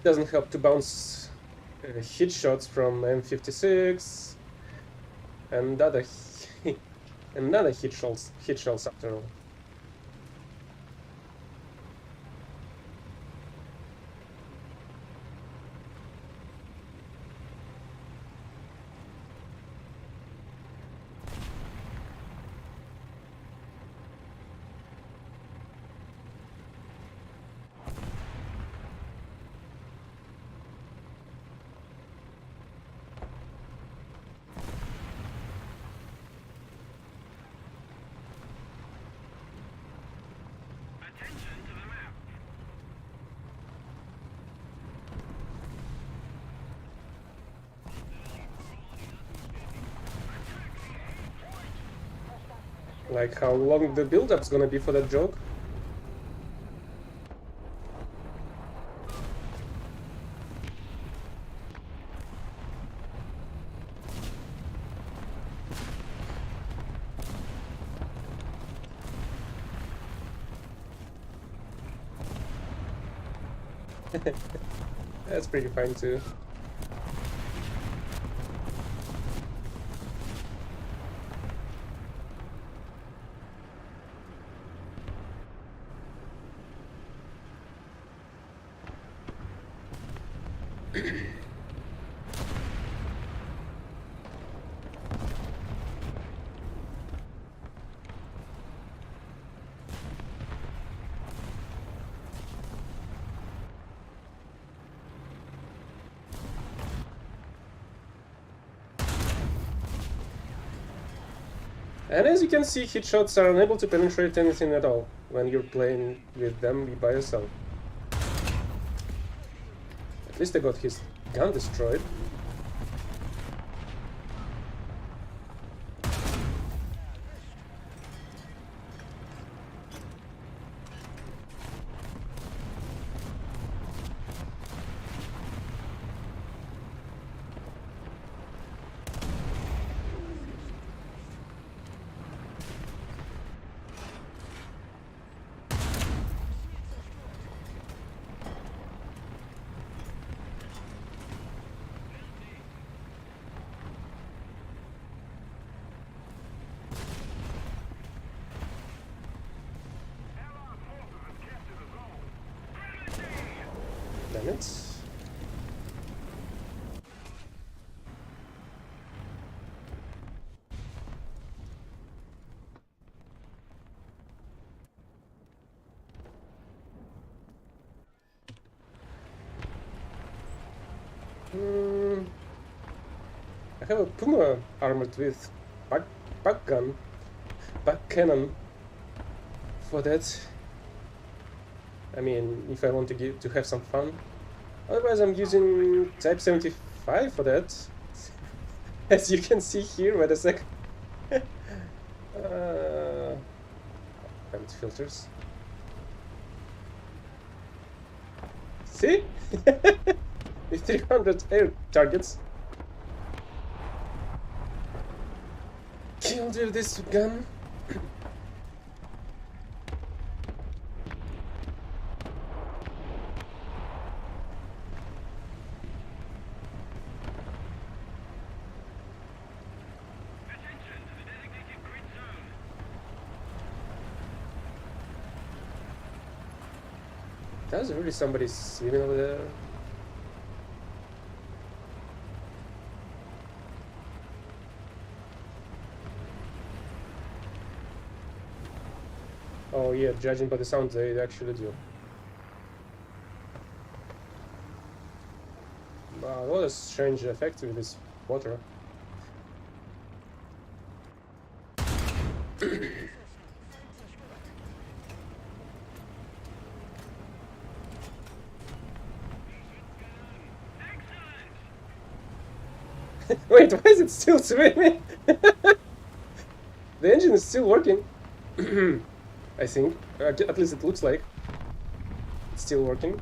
Doesn't help to bounce hit shots from M56 and other another hit shells after all. Like how long the build-up's gonna be for that joke. That's pretty fine too. And as you can see, hit shots are unable to penetrate anything at all when you're playing with them by yourself. At least I got his gun destroyed. Damn it. I have a Puma armored with back cannon for that. I mean, if I want to have some fun. Otherwise, I'm using Type 75 for that. As you can see here, wait a sec. Vent filters. See? With 300 air targets. Killed with this gun. There's really somebody swimming over there. Oh yeah, judging by the sound, they actually do. Wow, what a strange effect with this water. Wait, why is it still swimming? The engine is still working. I think. At least it looks like. It's still working.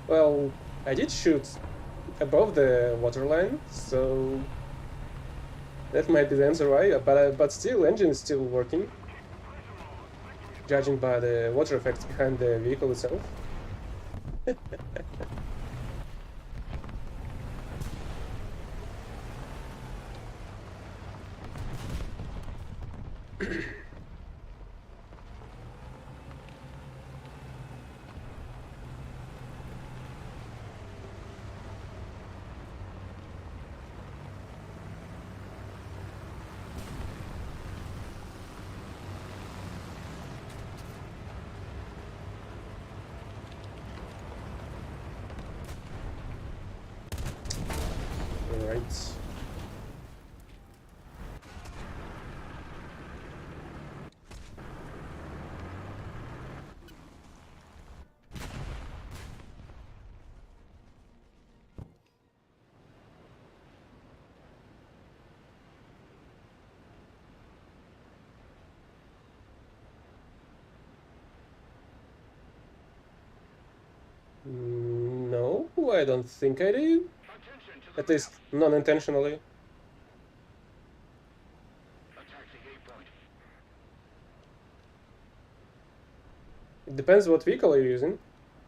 Well, I did shoot above the waterline, so that might be the answer why. But still, engine is still working, judging by the water effects behind the vehicle itself. Right. No, I don't think I did. At least non-intentionally. It depends what vehicle you're using.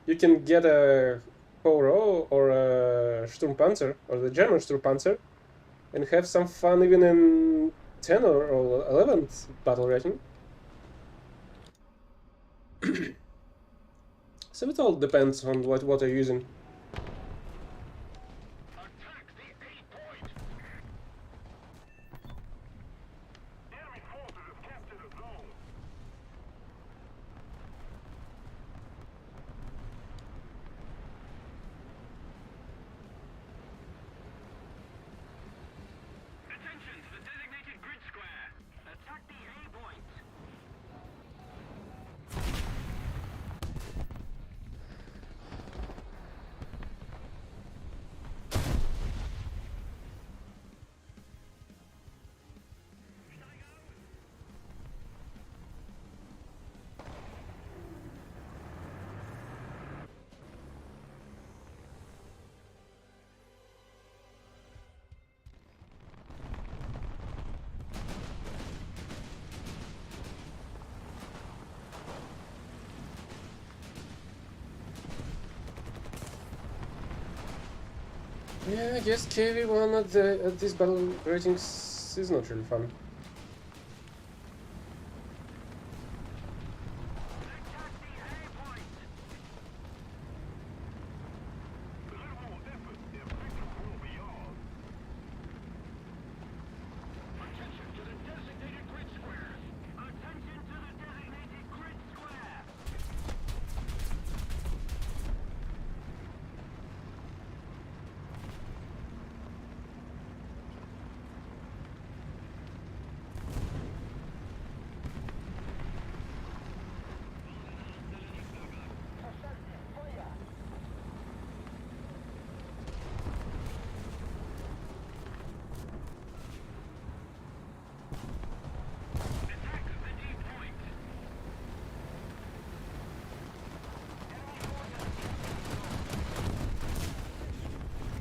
You can get a Horo or a Sturmpanzer, or the German Sturmpanzer, and have some fun even in 10 or 11th battle rating. So it all depends on what you're using. Yeah, I guess KV1 at this battle ratings is not really fun.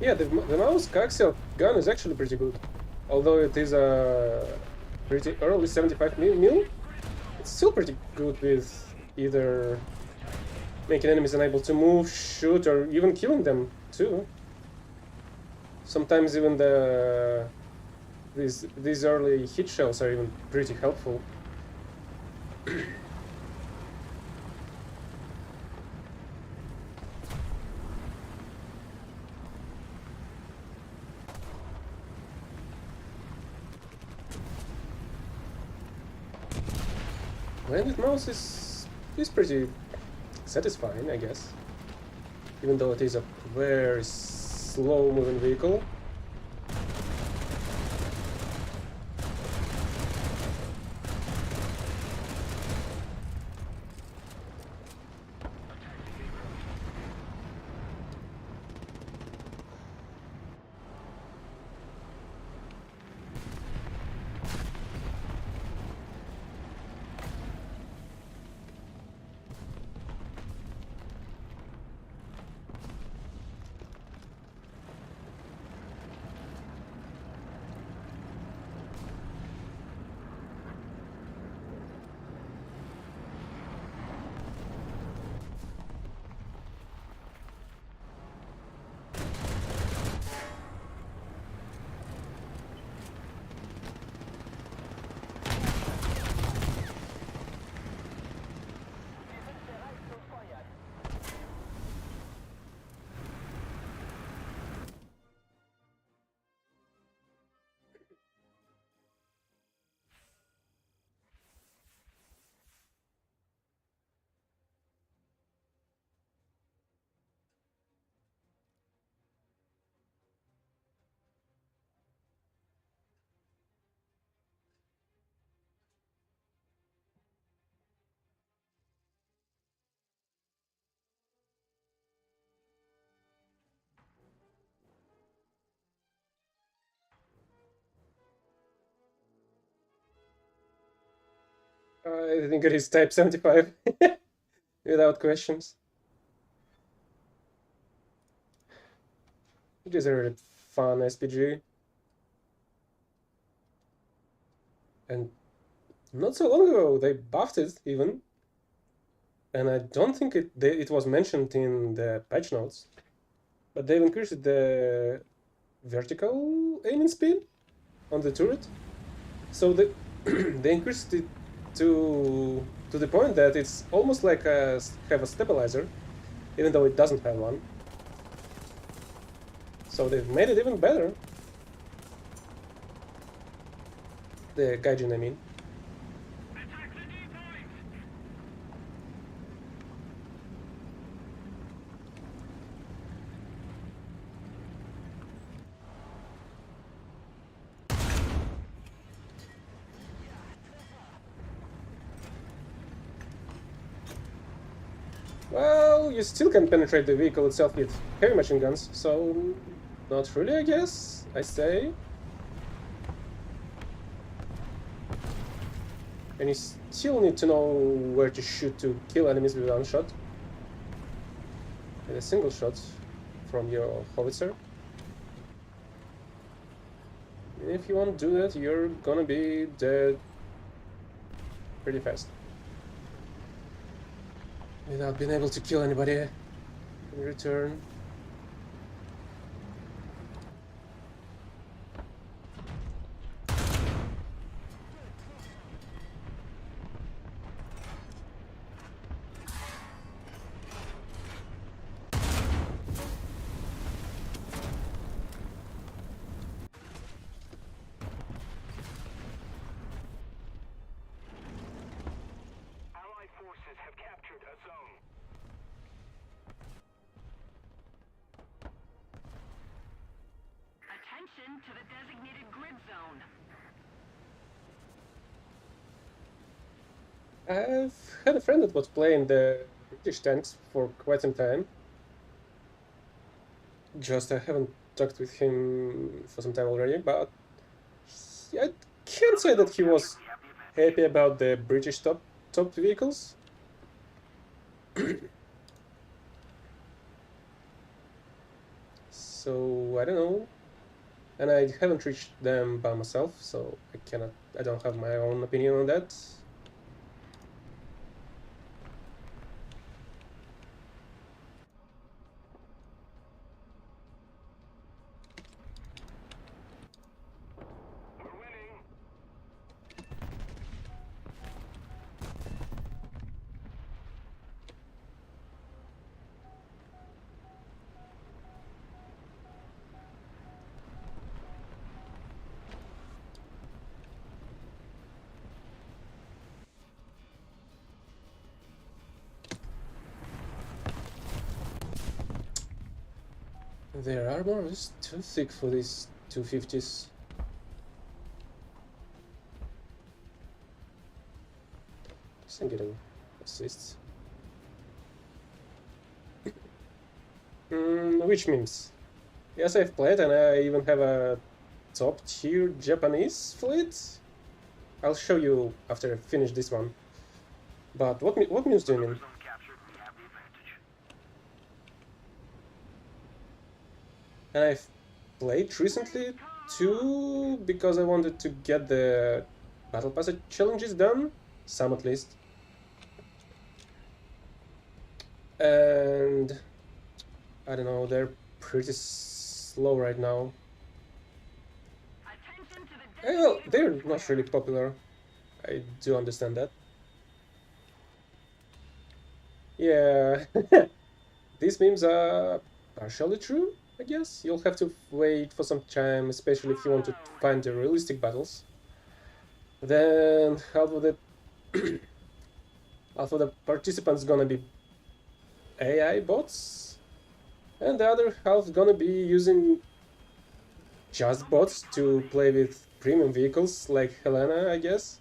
Yeah, the mouse coaxial gun is actually pretty good. Although it is a pretty early 75 mil, it's still pretty good with either making enemies unable to move, shoot, or even killing them too. Sometimes even these early hit shells are even pretty helpful. Landed mouse is pretty satisfying, I guess. Even though it is a very slow moving vehicle. I think it is Type 75 without questions. It is a really fun SPG, and not so long ago they buffed it even, and I don't think it was mentioned in the patch notes, but they've increased the vertical aiming speed on the turret, so they increased it to the point that it's almost like have a stabilizer, even though it doesn't have one. So they've made it even better. The Gaijin, I mean. Well, you still can penetrate the vehicle itself with heavy machine guns, so not really, I guess, I say. And you still need to know where to shoot to kill enemies with one shot. And a single shot from your howitzer. And if you won't do that, you're gonna be dead pretty fast. Without being able to kill anybody in return. To the designated grid zone. I've had a friend that was playing the British tanks for quite some time. Just I haven't talked with him for some time already, but I can't say that he was happy about the British top vehicles. So I don't know, and I haven't reached them by myself, so I don't have my own opinion on that. Their armor is too thick for these 250s. I'm getting assists. Which memes? Yes, I've played, and I even have a top tier Japanese fleet. I'll show you after I finish this one. But what memes do you mean? And I've played recently too because I wanted to get the battle pass challenges done, some at least. And I don't know, they're pretty slow right now. Well, they're not really popular. I do understand that. Yeah, these memes are partially true, I guess. You'll have to wait for some time, especially if you want to find the realistic battles. Then half of the half of the participants gonna be AI bots, and the other half gonna be using just bots to play with premium vehicles like Helena, I guess,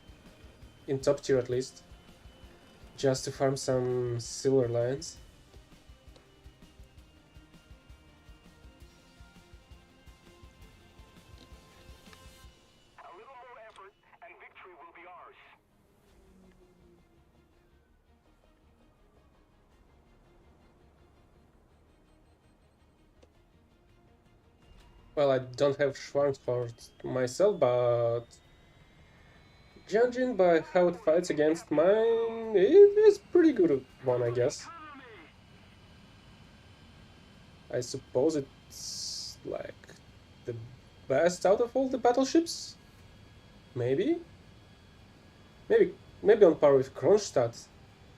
in top tier at least, just to farm some silver lions. Well, I don't have Schwarzford myself, but judging by how it fights against mine, it is pretty good one, I guess. I suppose it's like the best out of all the battleships? Maybe? Maybe maybe on par with Kronstadt,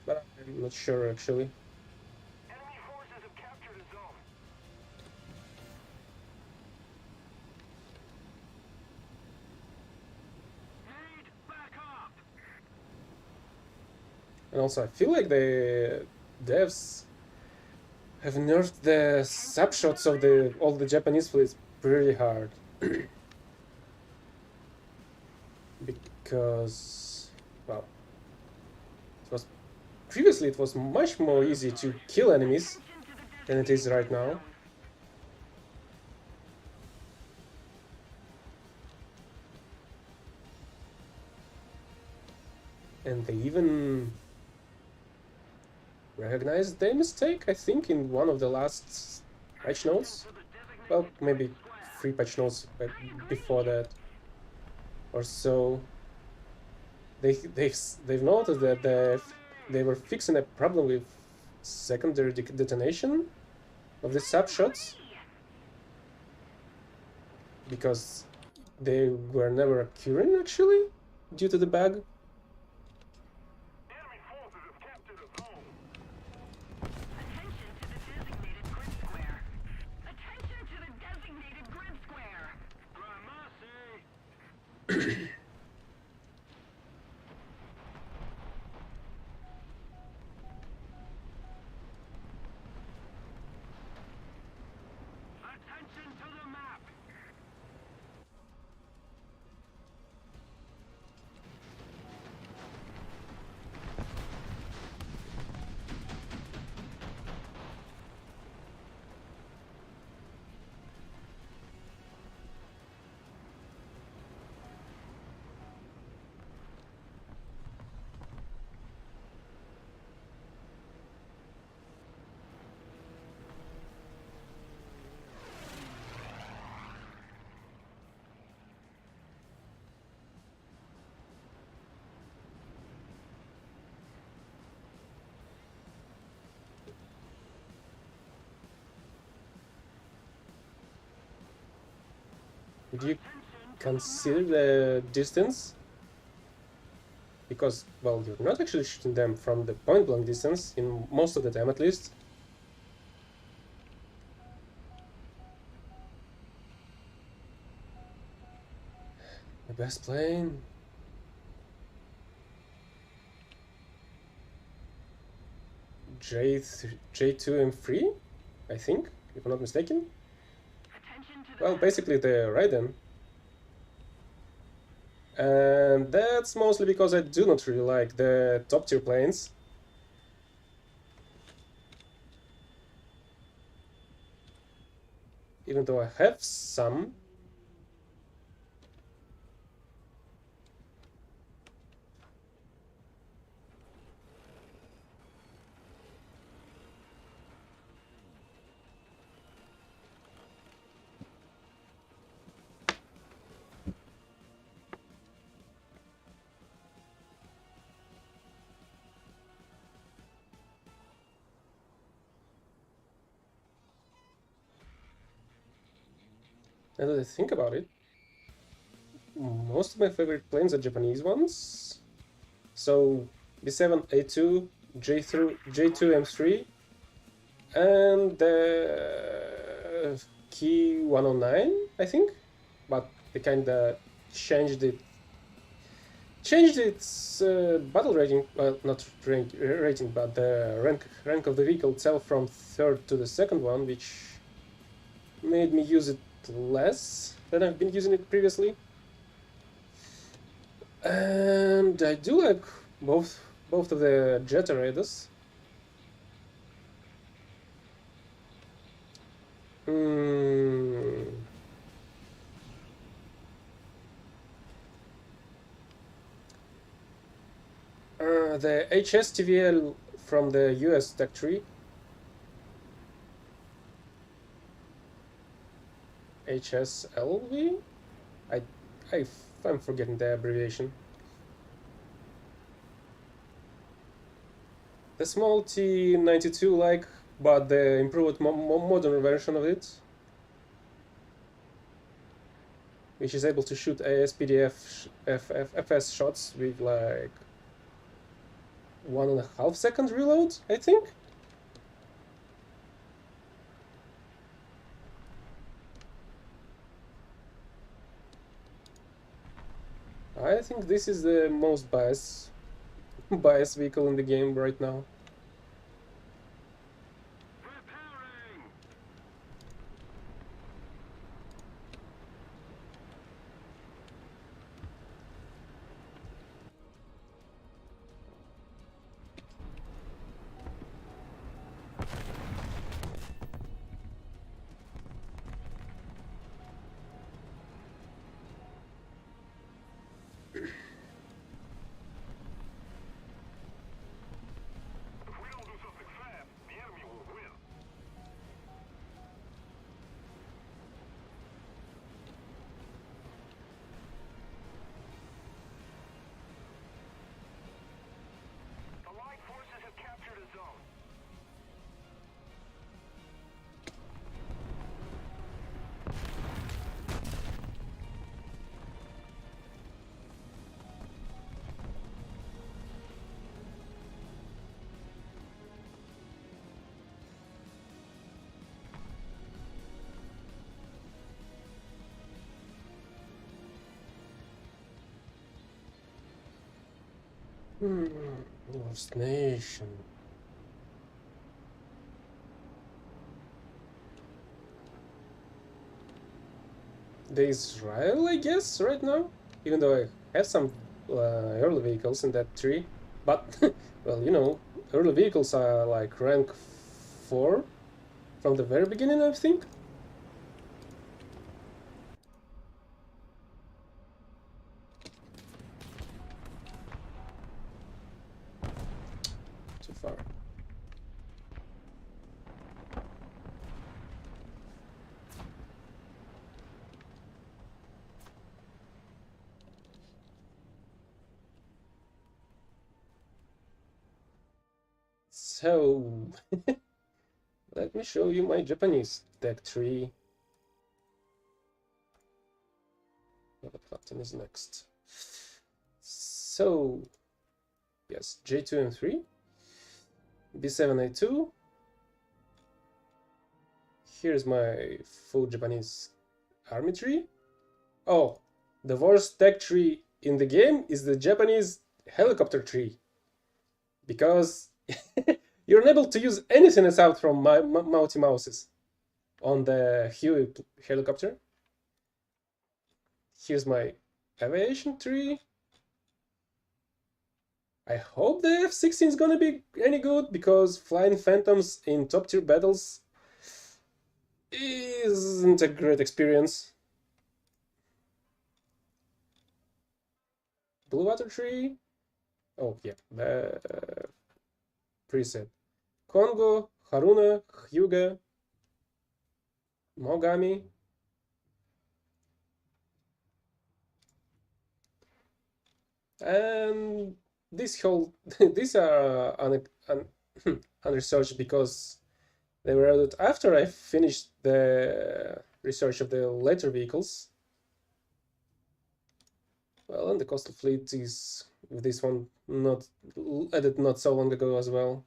but I'm not sure actually. Enemy forces have captured a zone. Need backup. And also I feel like the devs have nerfed the snapshots of all the Japanese fleets pretty hard. Because, well, previously it was much more easy to kill enemies than it is right now. And they even recognized their mistake, I think, in one of the last patch notes. Well, maybe 3 patch notes before that or so. They've noticed that they were fixing a problem with secondary detonation of the snapshots because they were never occurring actually due to the bug. Enemy forces have captured a zone. Attention to the designated grid square. Attention to the designated grid square. Gramercy. Attention to the map. Would you consider the distance? Because, well, you're not actually shooting them from the point blank distance, in most of the time at least. The best plane. J2M3, I think, if I'm not mistaken. Well, basically the Raiden. And that's mostly because I do not really like the top tier planes. Even though I have some. Now that I think about it, most of my favorite planes are Japanese ones. So B7, A2, J2, M3, and the Key 109, I think. But they kinda changed its battle rating, well, not rating, but the rank of the vehicle itself from 3rd to the 2nd one, which made me use it less than I've been using it previously. And I do like both of the Jetta Raiders. The HSTVL from the US Tech Tree. HSLV? I, I, I'm forgetting the abbreviation. The small T-92 like, but the improved modern version of it, which is able to shoot ASPDF FS shots with like 1.5 second reload, I think. I think this is the most biased vehicle in the game right now. Repairing. If we don't do something fast, the enemy will win. The Allied forces have captured a zone. Lost Nation. The Israel, I guess, right now? Even though I have some early vehicles in that tree. But, well, you know, early vehicles are like rank 4 from the very beginning, I think. Too far. So, let me show you my Japanese deck tree. The button is next. So, yes, J2 and 3, B7, A2. Here's my full Japanese army tree. Oh, the worst tech tree in the game is the Japanese helicopter tree. Because you're unable to use anything aside from Mighty Mouses on the Huey helicopter. Here's my aviation tree. I hope the F-16 is gonna be any good, because flying Phantoms in top tier battles isn't a great experience. Blue Water Tree. Oh yeah, the preset. Kongo, Haruna, Hyuga, Mogami. And these are unresearched because they were added after I finished the research of the later vehicles. Well, and the coastal fleet is with this one not added not so long ago as well.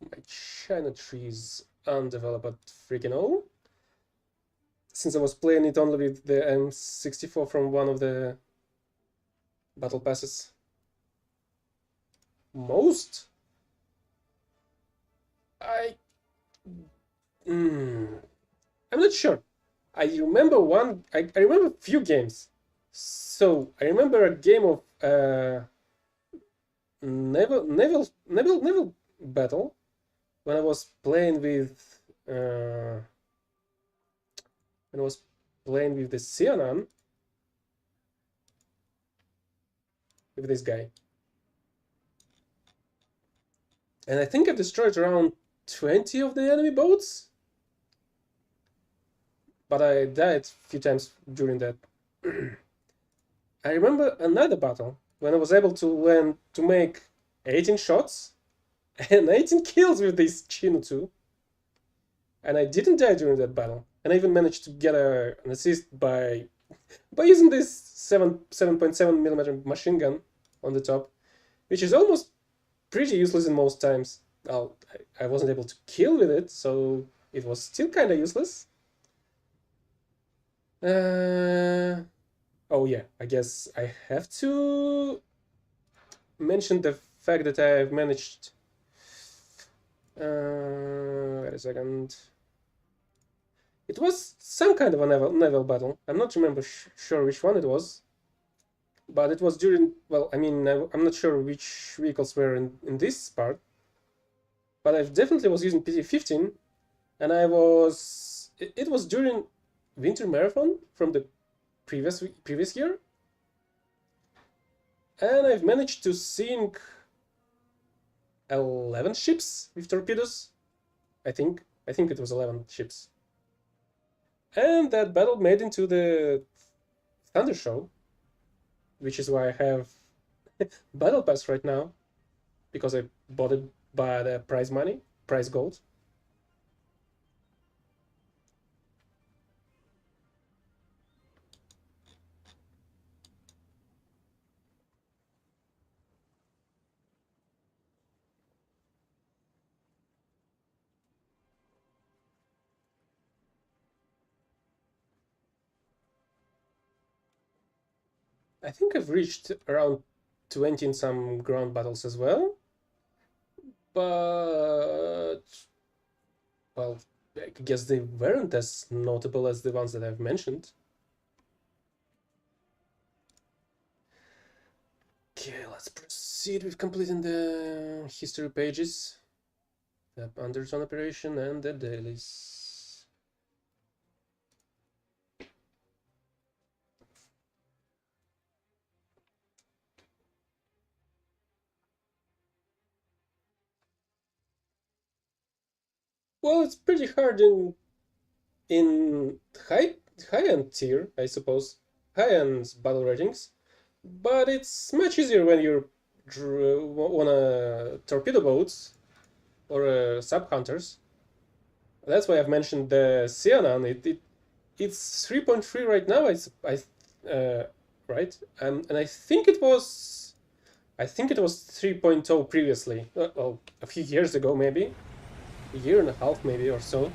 My China tree is undeveloped freaking all. Since I was playing it only with the M64 from one of the battle passes. Most? I'm not sure. I remember I remember a few games. So I remember a game of naval battle when I was playing with the Sianan with this guy. And I think I destroyed around 20 of the enemy boats. But I died a few times during that. I remember another battle when I was able to learn to make 18 shots and 18 kills with this Chino 2. And I didn't die during that battle. And I even managed to get an assist by using this 7.7mm machine gun on the top, which is almost pretty useless in most times. Well, I wasn't able to kill with it, so it was still kind of useless. Oh yeah, I guess I have to mention the fact that I've managed... wait a second. It was some kind of a naval battle. I'm not sure which one it was. But it was during... Well, I mean, I'm not sure which vehicles were in this part. But I definitely was using PT-15. And I was... It was during Winter Marathon from the previous year. And I've managed to sink 11 ships with torpedoes. I think it was 11 ships. And that battle made into the Thunder Show, which is why I have Battle Pass right now, because I bought it by the prize gold. I think I've reached around 20 in some ground battles as well. But... well, I guess they weren't as notable as the ones that I've mentioned. Okay, let's proceed with completing the history pages, the Undertone operation, and the dailies. Well, it's pretty hard in high-end tier, I suppose, high-end battle ratings, but it's much easier when you're on a torpedo boats or sub hunters. That's why I've mentioned the Cyanan. It's 3.3 right now. Right, and I think it was 3.0 previously. Well, a few years ago, maybe a year and a half, maybe or so.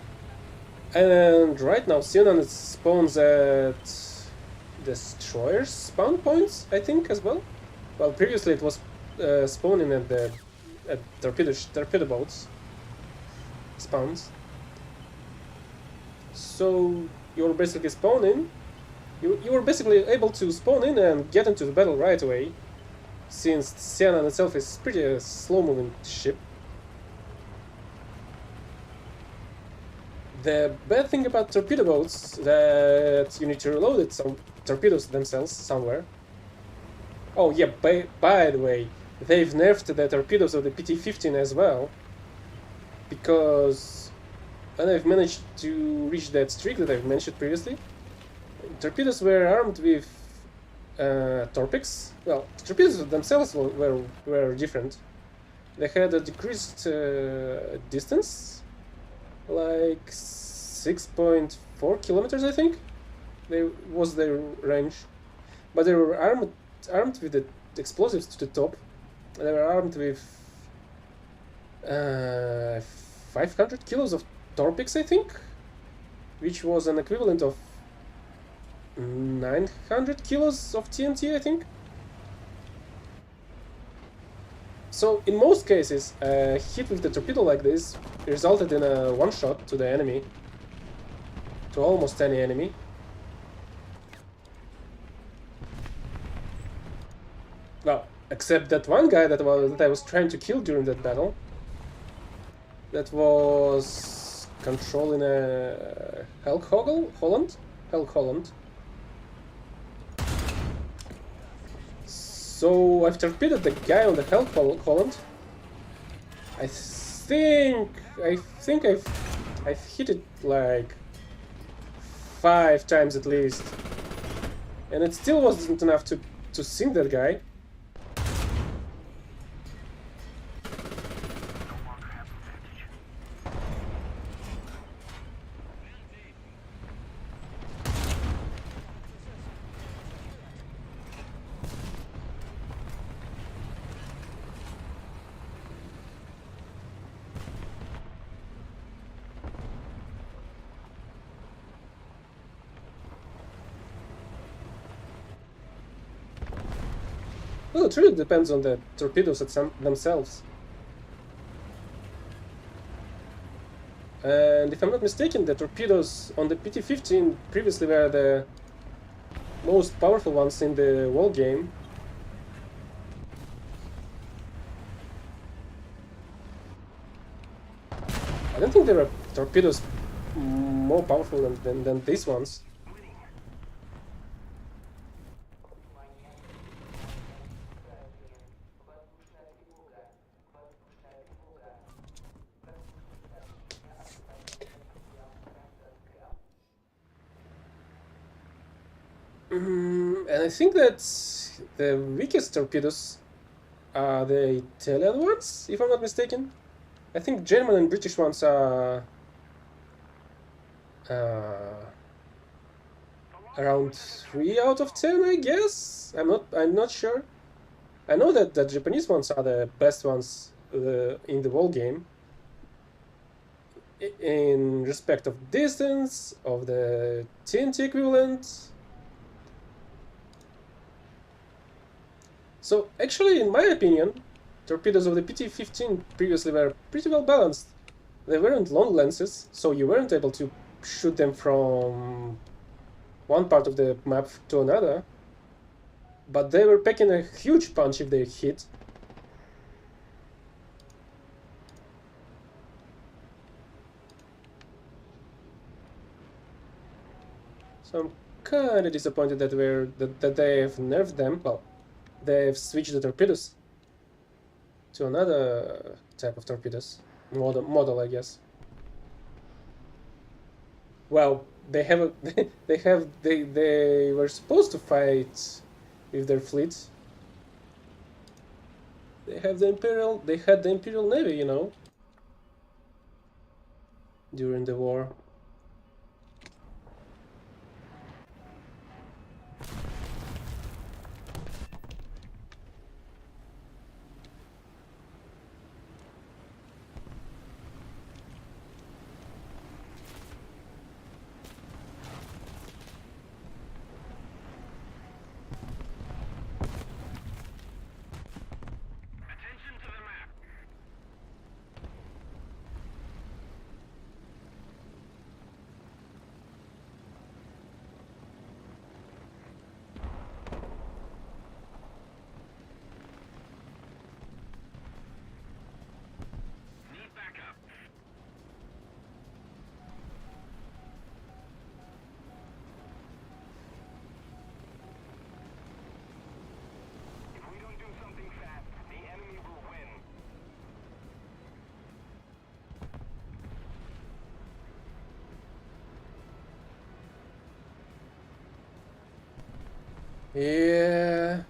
And right now, Cyanan spawns at destroyers spawn points, I think, as well. Well, previously it was spawning at torpedo boats spawns. So you're basically spawning. You were basically able to spawn in and get into the battle right away, since Cyanan itself is pretty a slow-moving ship. The bad thing about torpedo boats that you need to reload it some torpedoes themselves somewhere. Oh yeah, by the way, they've nerfed the torpedoes of the PT-15 as well, because and I've managed to reach that streak that I've mentioned previously. Torpedoes were armed with Torpex. Well, torpedoes themselves were different. They had a decreased distance, like 6.4 kilometers, I think. Was their range, but they were armed with the explosives to the top. They were armed with 500 kilos of Torpex, I think, which was an equivalent of 900 kilos of TNT, I think. So in most cases, a hit with the torpedo like this resulted in a one-shot to the enemy, to almost any enemy. Well, except that one guy that I was trying to kill during that battle, that was controlling a Hulk Holland. So I've torpedoed the guy on the Hulk Holland, I think I've hit it like 5 times at least, and it still wasn't enough to sink that guy. Well, it really depends on the torpedoes themselves. And if I'm not mistaken, the torpedoes on the PT-15 previously were the most powerful ones in the whole game. I don't think there are torpedoes more powerful than these ones. And I think that the weakest torpedoes are the Italian ones, if I'm not mistaken. I think German and British ones are around 3 out of 10, I guess. I'm not sure. I know that the Japanese ones are the best ones in the whole game, in respect of distance, of the TNT equivalent. So actually, in my opinion, torpedoes of the PT-15 previously were pretty well balanced. They weren't long lenses, so you weren't able to shoot them from one part of the map to another, but they were packing a huge punch if they hit. So I'm kinda disappointed that they have nerfed them. Well, they've switched the torpedoes to another type of torpedoes model, I guess. Well, they have a, they were supposed to fight with their fleet. They had the Imperial Navy, you know, during the war. Attention to the map. Need backup. If we don't do something fast, the enemy will win. Yeah,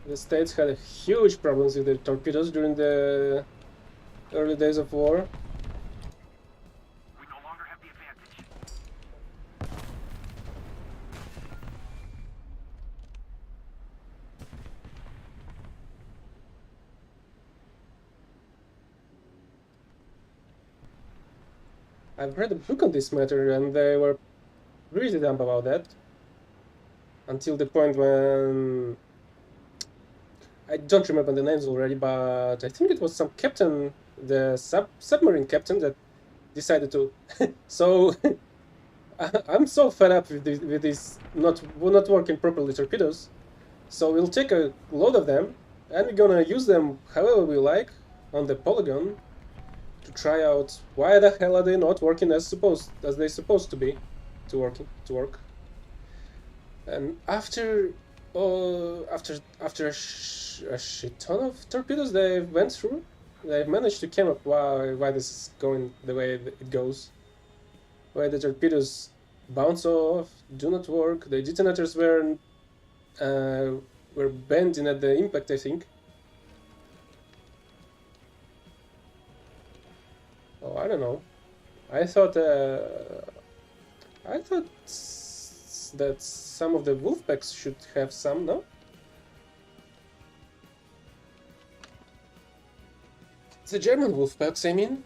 the States had huge problems with their torpedoes during the early days of war. We no longer have the advantage. I've read a book on this matter, and they were really dumb about that. Until the point when I don't remember the names already, but I think it was some captain, the submarine captain, that decided to. So I'm so fed up with these not working properly torpedoes. So we'll take a load of them, and we're gonna use them however we like on the polygon to try out why the hell are they not working as they're supposed to be to work. And after a shit ton of torpedoes they went through, they've managed to come up why this is going the way it goes. Why the torpedoes bounce off, do not work. The detonators were bending at the impact, I think. Oh, I don't know. I thought that some of the wolfpacks should have some, no? The German wolfpacks, I mean.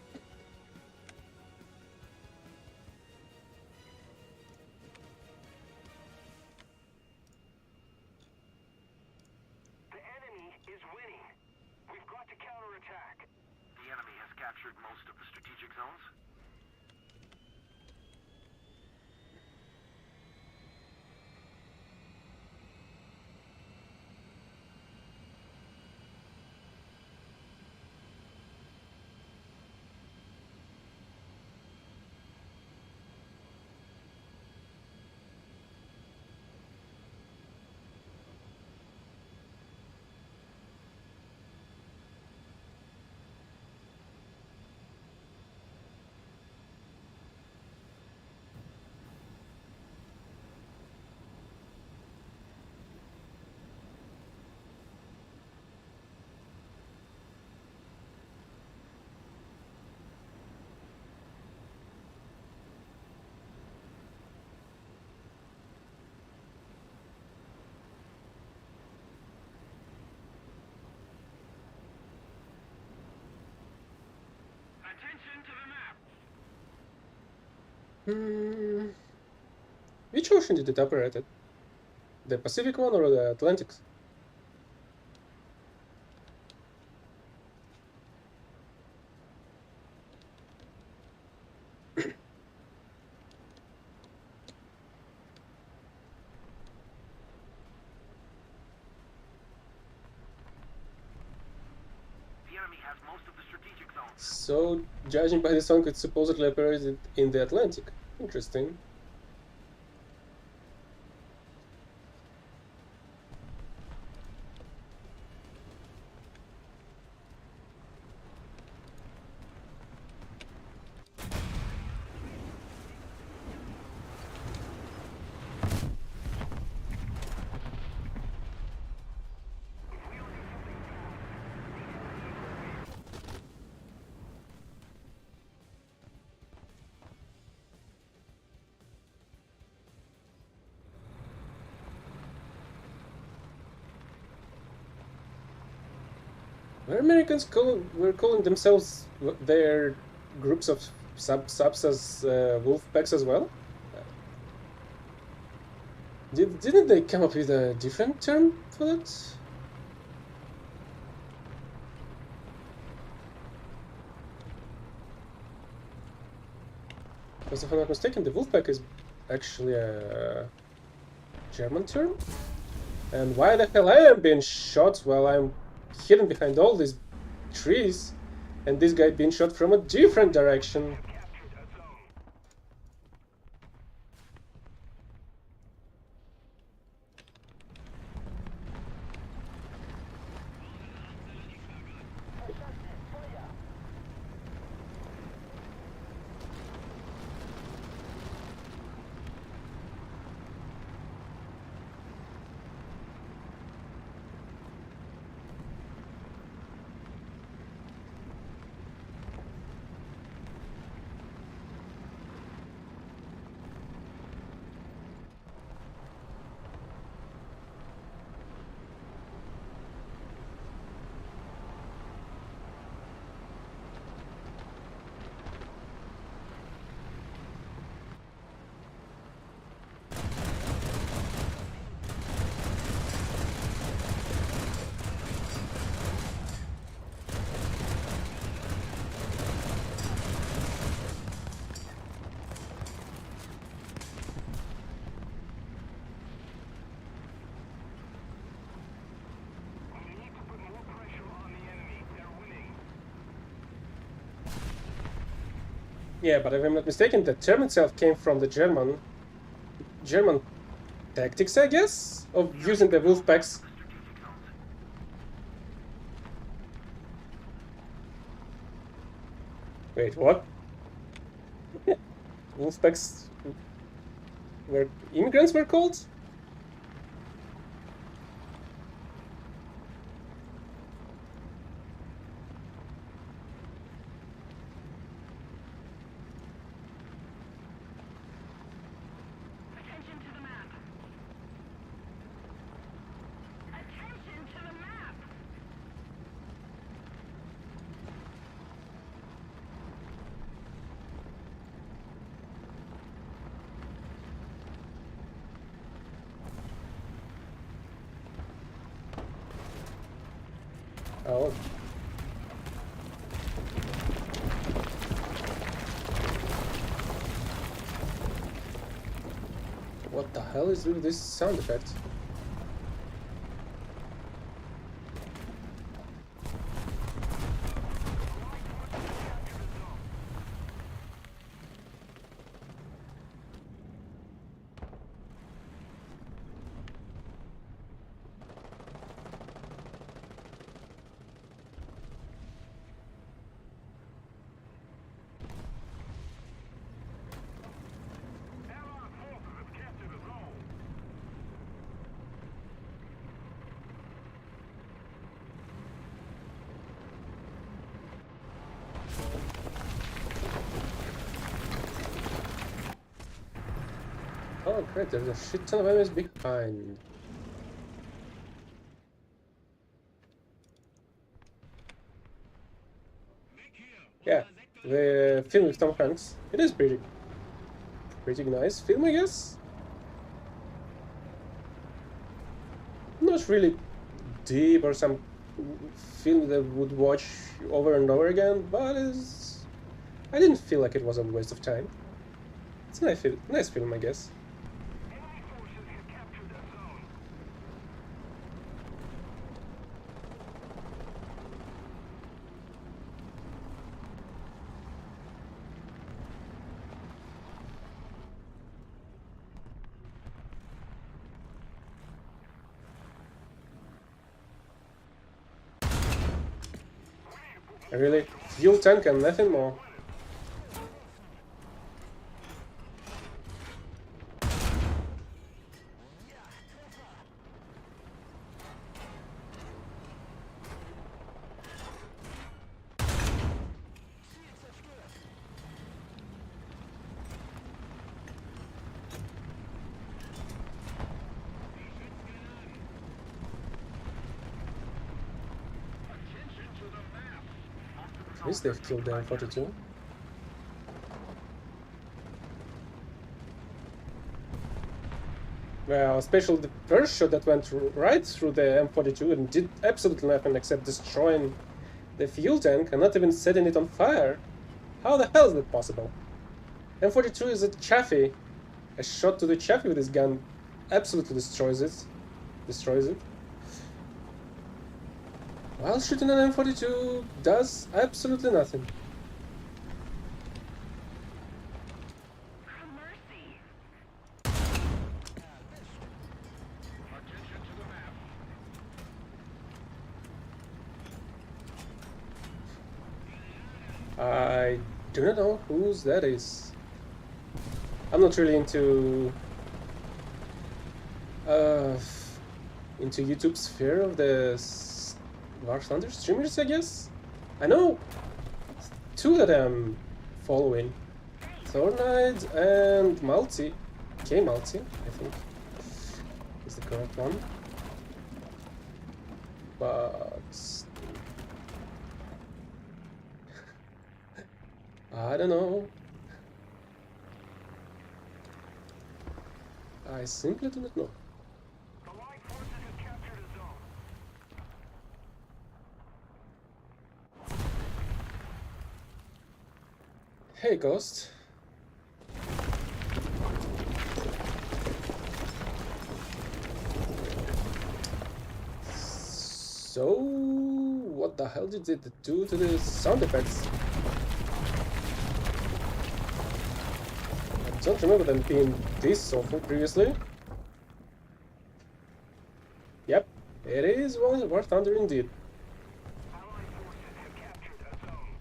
The enemy is winning. We've got to counterattack. The enemy has captured most of the strategic zones. Attention to the map. Which ocean did it operate at? The Pacific one or the Atlantic? The enemy has most of the strategic zones. So, judging by the song, it supposedly operated in the Atlantic. Interesting. Were Americans were calling themselves their groups of subs as wolf packs as well? Didn't they come up with a different term for that? Because if I'm not mistaken, the wolf pack is actually a German term. And why the hell I am being shot while I'm hidden behind all these trees, and this guy being shot from a different direction? Captured a zone. We need to put more pressure on the enemy. They're winning. Yeah, but if I'm not mistaken, the term itself came from the German tactics, I guess, of using the wolf packs. Strategic zones. Wait, what? Wolfpacks were immigrants were called? Attention to the map. Attention to the map. Oh. What the hell is with this sound effect? Allied forces have captured a zone. Oh great, there's a shit ton of enemies behind. Yeah, the film with Tom Hanks. It is pretty nice film, I guess. Not really deep or some film that I would watch over and over again, but I didn't feel like it was a waste of time. It's a nice film, I guess. Enemy forces have captured a zone. Really, fuel tank and nothing more. At least they've killed the M42. Well, especially the first shot that went right through the M42 and did absolutely nothing except destroying the fuel tank and not even setting it on fire. How the hell is that possible? M42 is a chaffee. A shot to the chaffee with this gun absolutely destroys it. While shooting an M42 does absolutely nothing. Mercy. Attention to the map. I do not know whose that is. I'm not really into YouTube sphere of the War Thunder streamers, I guess. I know two that I'm following, Thornide and Malti. K Malti, I think is the correct one. But I don't know. I simply do not know. Allied forces have captured a zone. Hey, Ghost. So, what the hell did it do to the sound effects? I don't remember them being this awful previously. Yep, it is War Thunder indeed. Allied forces have captured a zone.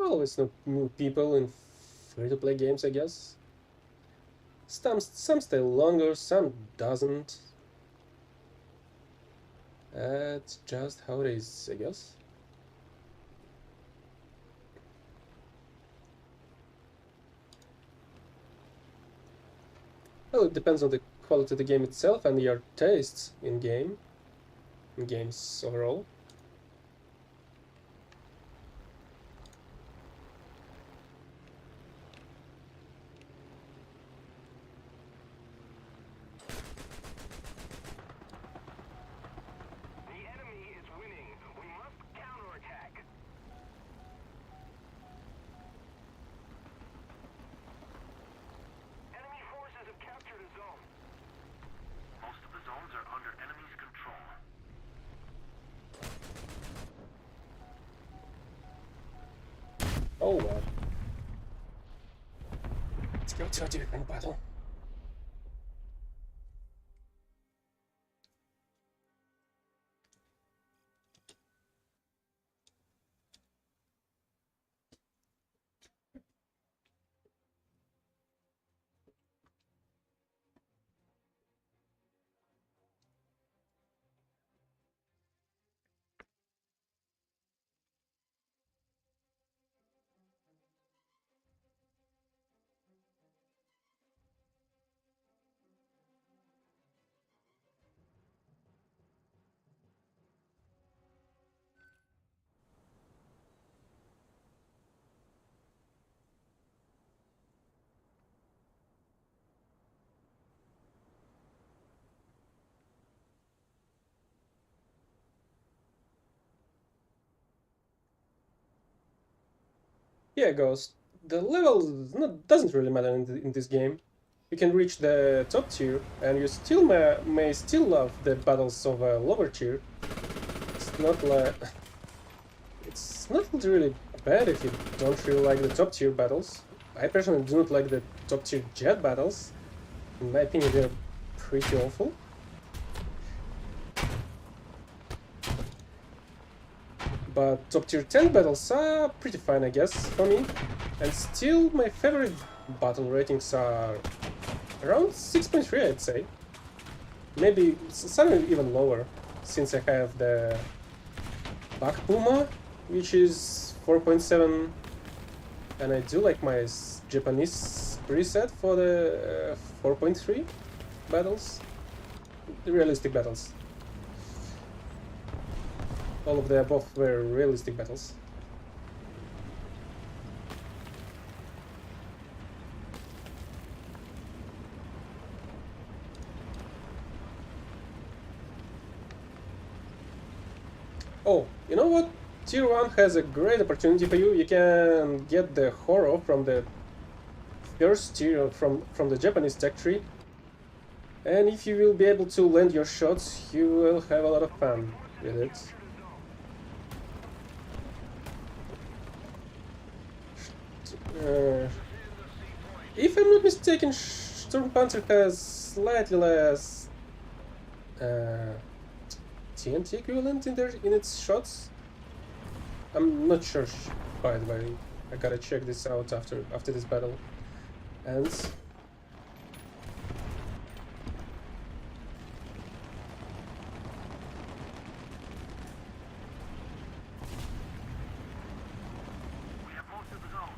Always new people in free-to-play games, I guess. Some stay longer, some doesn't. That's just how it is, I guess. Well, it depends on the quality of the game itself and your tastes in games overall. The enemy is winning. We must counterattack. Enemy forces have captured a zone. Most of the zones are under enemy's control. Oh well. Let's go to a different battle. Yeah, Ghost. The level doesn't really matter in this game. You can reach the top tier, and you still may still love the battles of a lower tier. It's not like it's not really bad if you don't really like the top tier battles. I personally do not like the top tier jet battles. In my opinion, they're pretty awful. But top tier 10 battles are pretty fine, I guess, for me. And still, my favorite battle ratings are around 6.3, I'd say. Maybe some even lower, since I have the Bak Puma, which is 4.7, and I do like my Japanese preset for the 4.3 battles, the realistic battles. All of the above were realistic battles. Oh, you know what? Tier 1 has a great opportunity for you. You can get the horror from the first tier from the Japanese tech tree. And if you will be able to land your shots, you will have a lot of fun with it. If I'm not mistaken, Storm Panther has slightly less TNT equivalent in its shots. I'm not sure, by the way. I gotta check this out after this battle ends. We have most of the zones.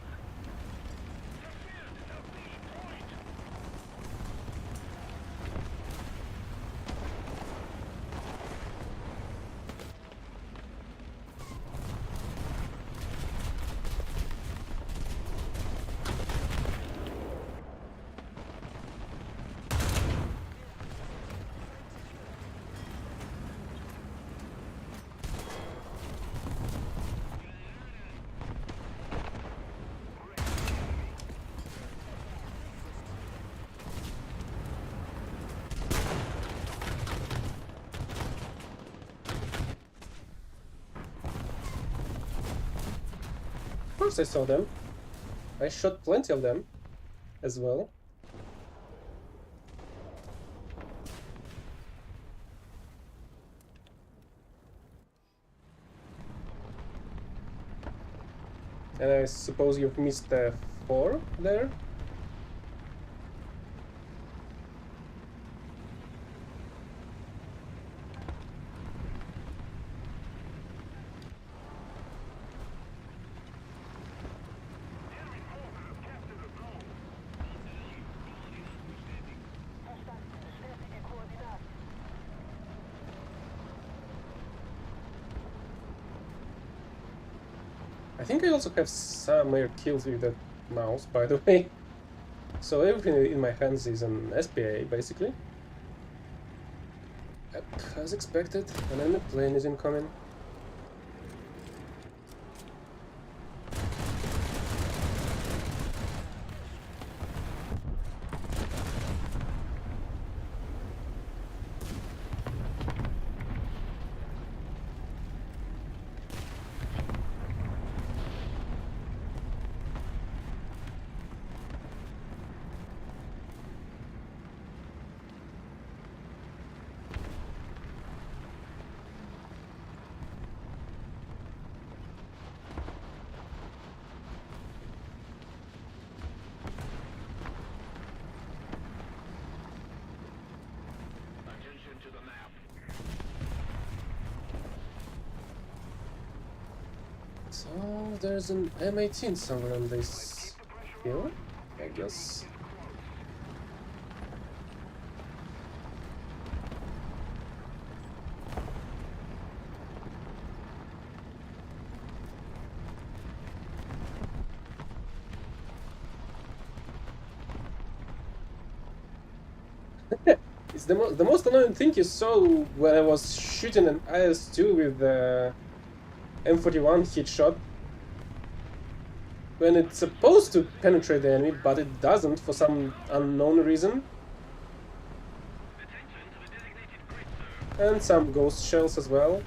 Of course I saw them. I shot plenty of them as well. And I suppose you've missed 4 there? I think I also have some air kills with that mouse, by the way. So everything in my hands is an SPA, basically. Yep, as expected, an enemy plane is incoming. Attention to the map. So there's an M18 somewhere on this hill, I guess. It's the most annoying thing you saw when I was shooting an IS-2 with the M41 hit shot. When it's supposed to penetrate the enemy, but it doesn't for some unknown reason. And some ghost shells as well.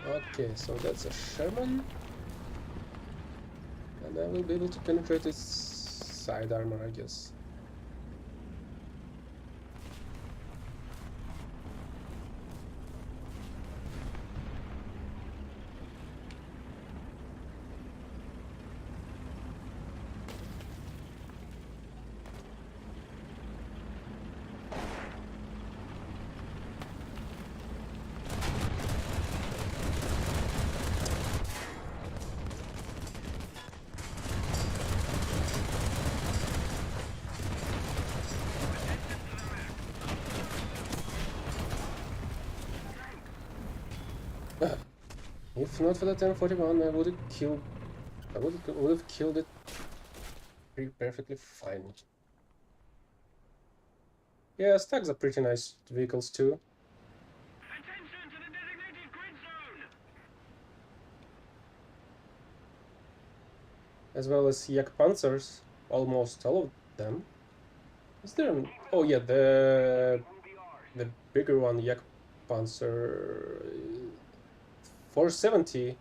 Okay, so that's a Sherman. And I will be able to penetrate its side armor, I guess. If not for the 1041, I would have killed. I would have killed it perfectly fine. Yeah, Stags are pretty nice vehicles too. Attention to the designated grid zone. As well as Yak Panzers, almost all of them. Is there an... Oh yeah, the bigger one, Yak Panzer 470.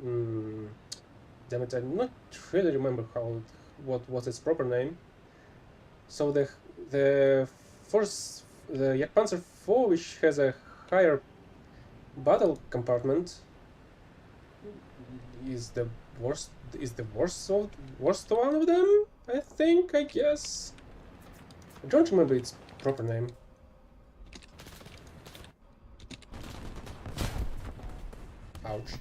Damn it, I not really remember what was its proper name. So the Yak Panzer 4, which has a higher battle compartment, is the worst. Is the worst one of them? I think. I guess. I don't remember its proper name. Ouch.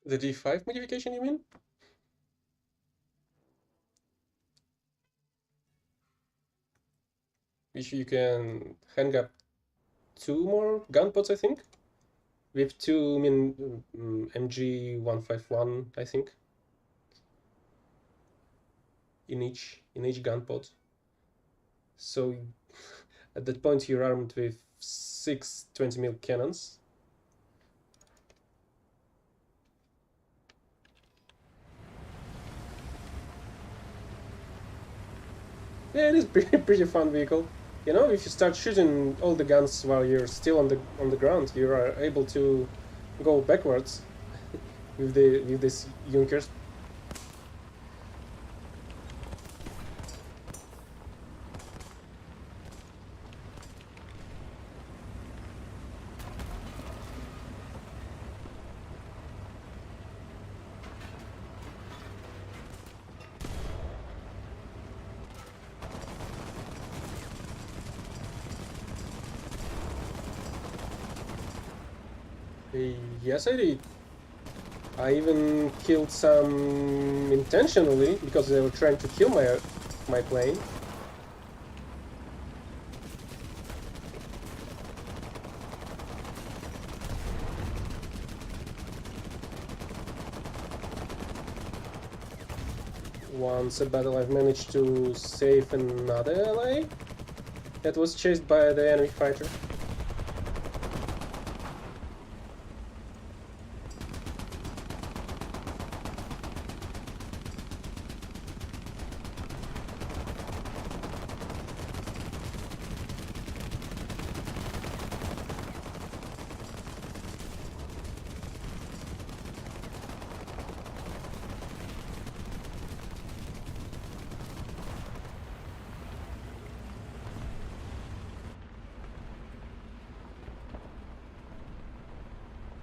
The D5 modification, you mean? Which you can hang up 2 more gun pods, I think? With 2 MG151, I think. In each gun pod. So at that point you're armed with 6 20mm cannons. Yeah, it is pretty fun vehicle. You know, if you start shooting all the guns while you're still on the ground, you are able to go backwards with these Junkers. Yes, I did. I even killed some intentionally because they were trying to kill my plane. Once a battle, I've managed to save another ally that was chased by the enemy fighter.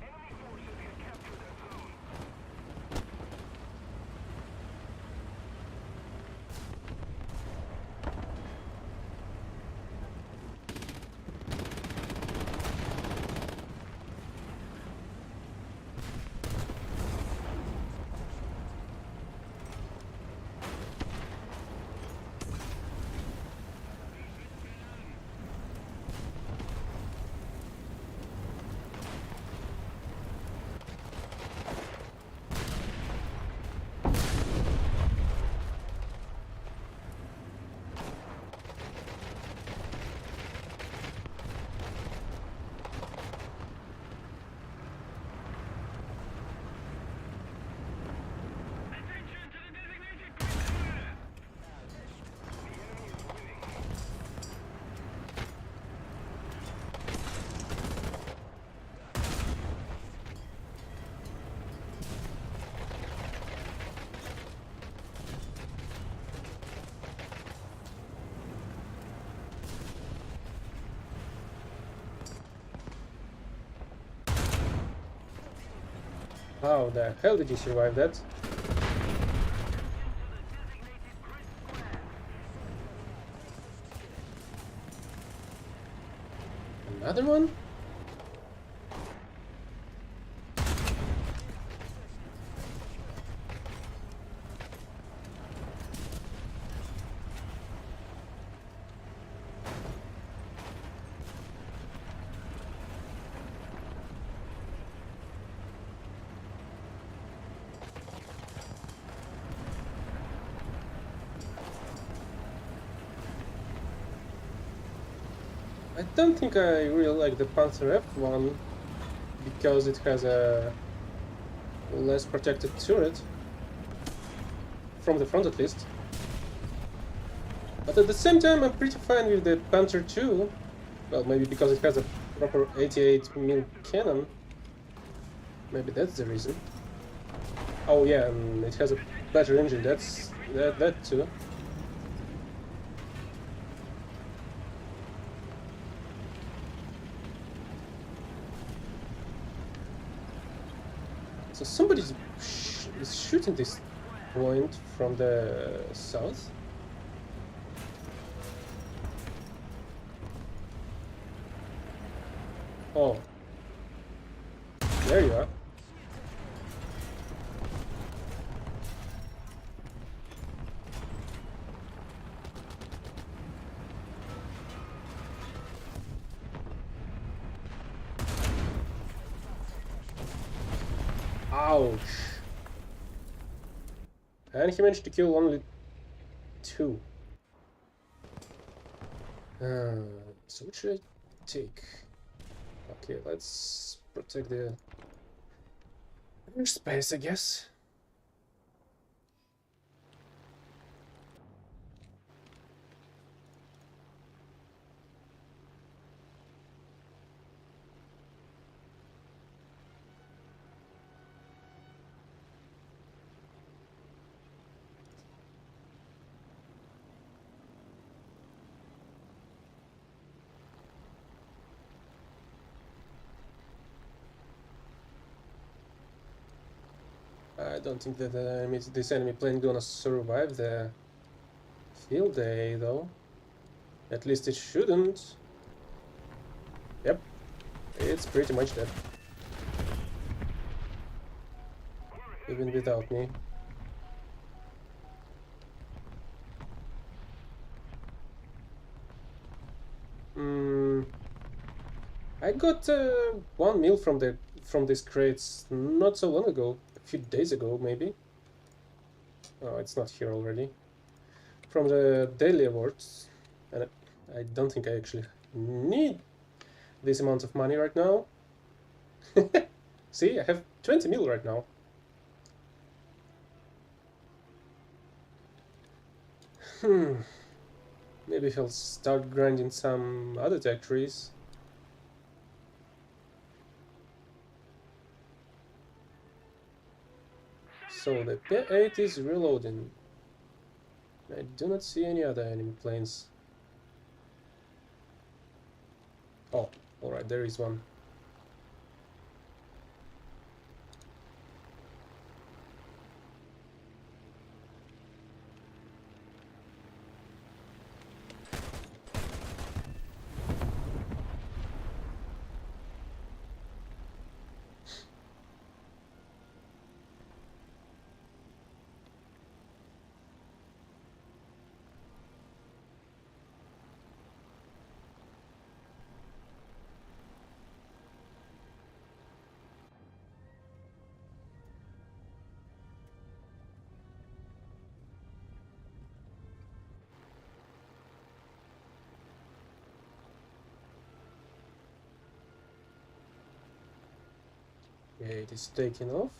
Enemy forces have captured that zone. Attention to the designated grid square! The enemy is winning. How the hell did you survive that? Another one? I don't think I really like the Panzer F one because it has a less protected turret, from the front at least. But at the same time, I'm pretty fine with the Panther 2. Well, maybe because it has a proper 88mm cannon. Maybe that's the reason. Oh yeah, and it has a better engine. That's that too. So somebody is shooting this point from the south. Oh, there you are. Ouch. And he managed to kill only 2. So what should I take? Okay, let's protect the space, I guess. I don't think that this enemy plane gonna survive the field day, though. At least it shouldn't. Yep, it's pretty much dead. Even without me. I got 1 meal from these crates not so long ago, a few days ago maybe. Oh, it's not here already. From the daily awards, and I don't think I actually need this amount of money right now. See, I have 20 mil right now. Maybe he'll start grinding some other tech trees. So the P8 is reloading. I do not see any other enemy planes. Oh, alright, there is one. Yeah, it is taking off.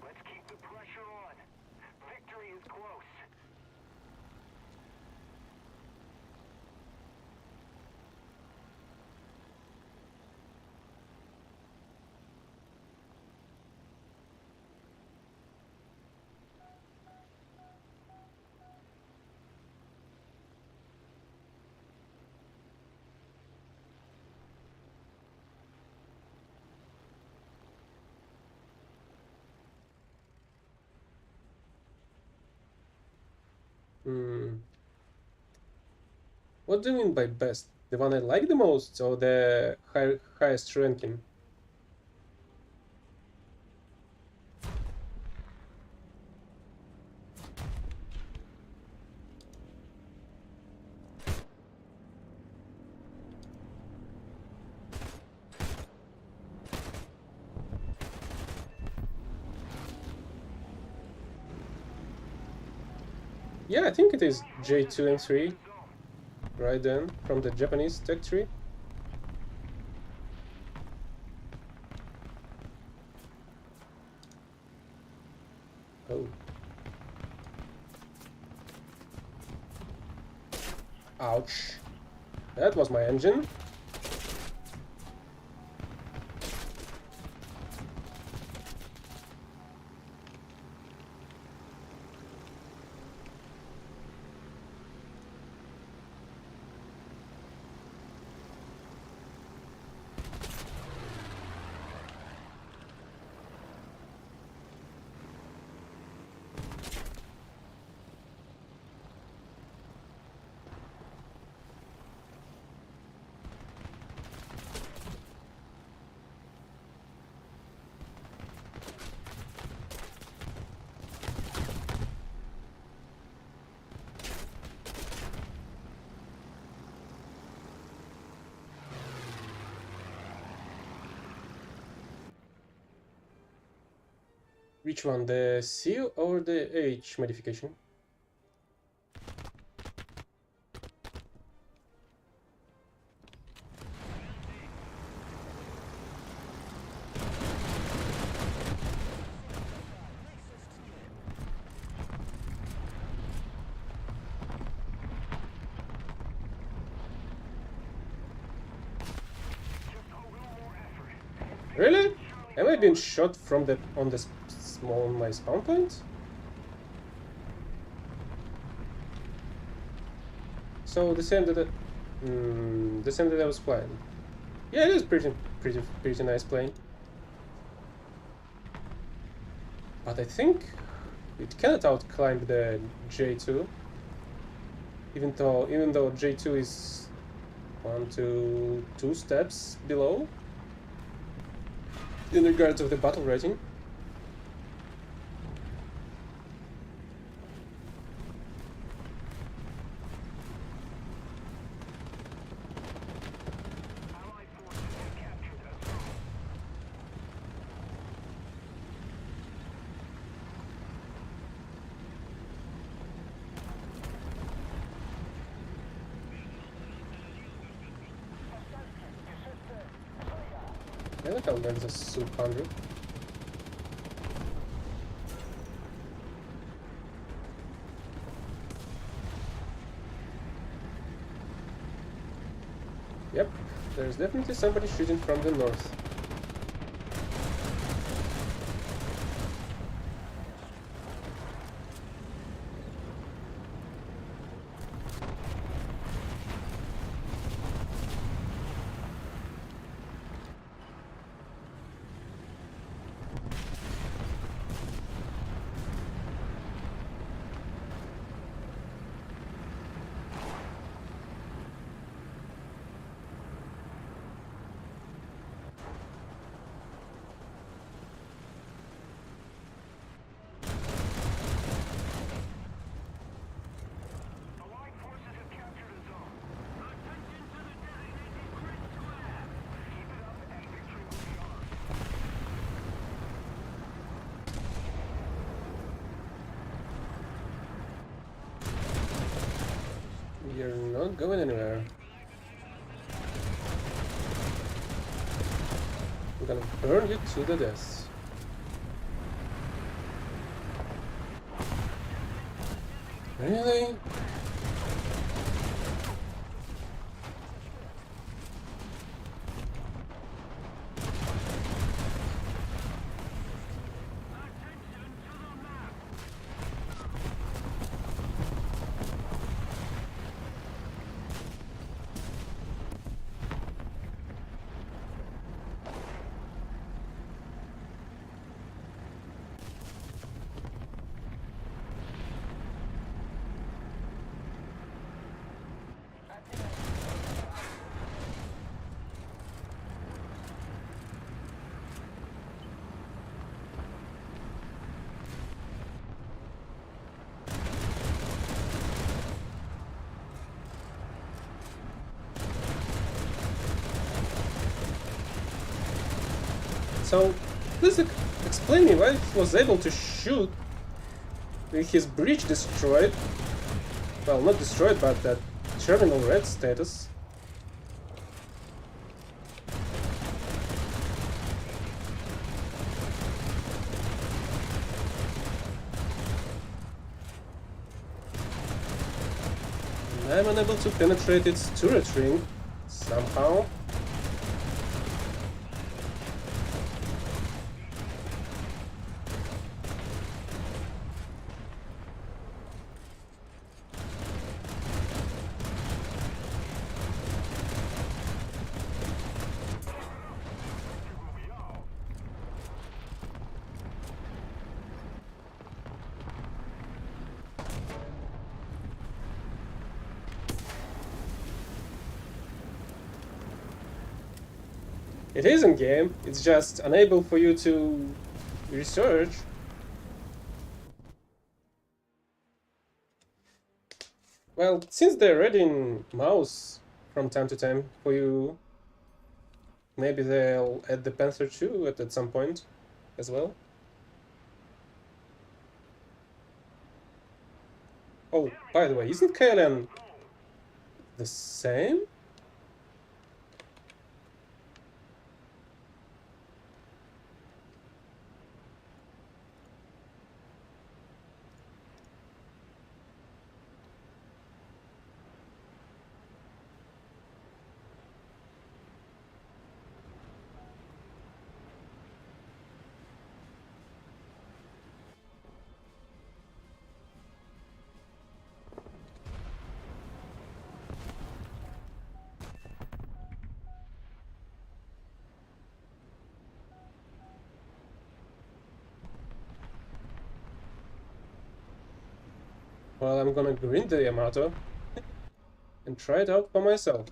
Let's keep the pressure on. Victory is close. What do you mean by best? The one I like the most, or the highest ranking? Yeah, I think it is J2 and 3, right then, from the Japanese tech tree. Oh. Ouch. That was my engine. Which one, the C or the H modification? Really? Am I being shot from the on the small on my spawn point? So the same that the same that I was playing. Yeah, it is pretty nice plane. But I think it cannot outclimb the J2. Even though J2 is 2 steps below in regards of the battle rating. Allied forces have captured a zone. I like how there's a Soup 100. Yep, there's definitely somebody shooting from the north. Allied forces have captured a zone. Attention to the designated grid square. Keep it up and victory will be ours. You're not going anywhere. I'm gonna burn you to the death. Really? So, please explain me why he was able to shoot with his breach destroyed. Well, not destroyed, but that terminal red status. And I'm unable to penetrate its turret ring somehow. It is in game, it's just unable for you to research. Well, since they're adding mouse from time to time for you, maybe they'll add the Panther 2 at some point as well. Oh, by the way, isn't KLN the same? Well, I'm gonna grind the Yamato and try it out by myself.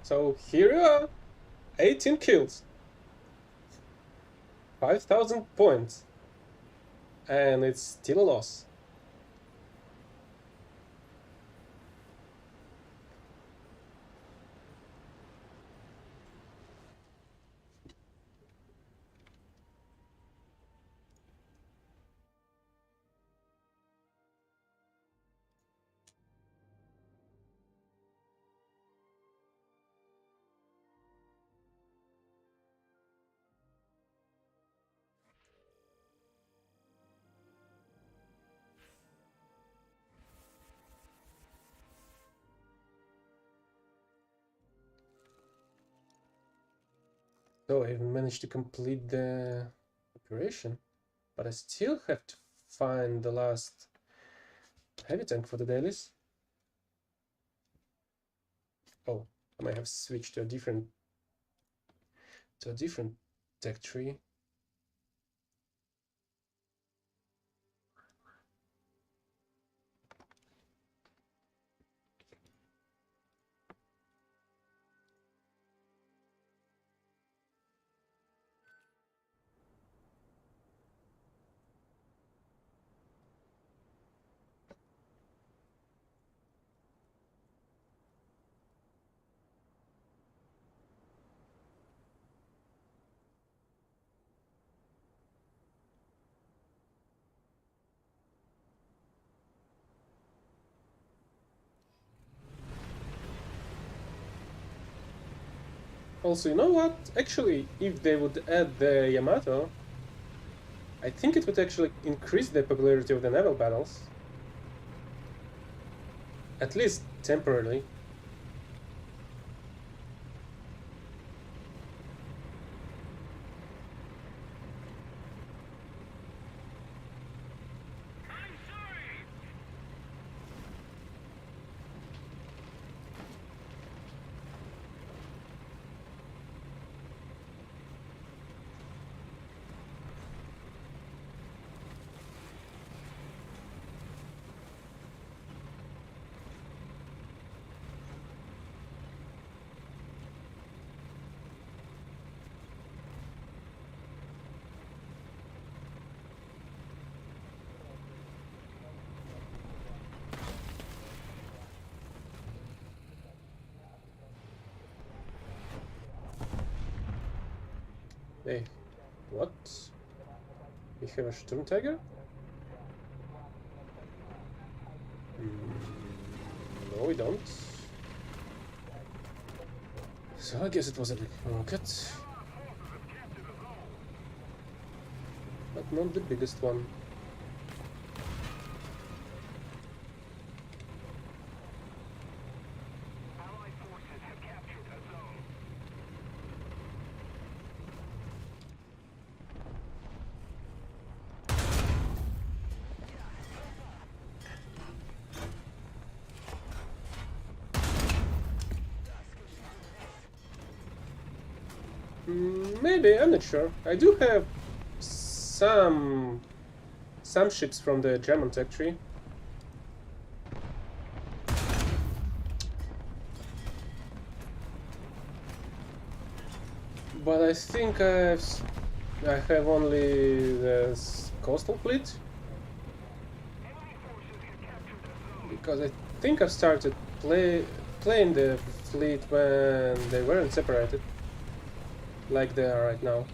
So here you are, 18 kills, 5,000 points, and it's still a loss. So I've managed to complete the operation, but I still have to find the last heavy tank for the dailies. Oh, I might have switched to a different tech tree. Also, you know what? Actually, if they would add the Yamato, I think it would actually increase the popularity of the naval battles. At least temporarily. Hey, what? We have a Sturm Tiger? No, we don't. So I guess it was a big rocket. But not the biggest one. Allied forces have captured a zone. Maybe, I'm not sure. I do have some ships from the German tech tree. But I think I have only the coastal fleet, because I think I've started playing the fleet when they weren't separated, like they are right now.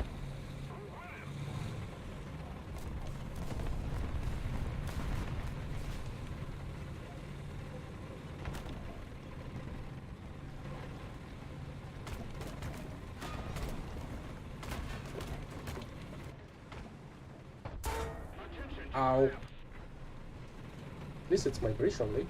Ow. At least it's my bridge only.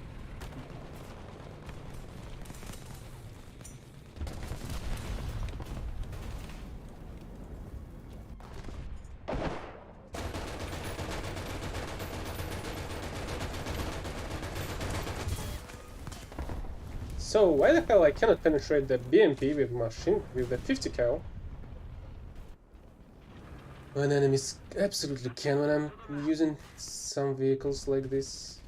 So why the hell I cannot penetrate the BMP with the 50 cal? When enemies absolutely can when I'm using some vehicles like this.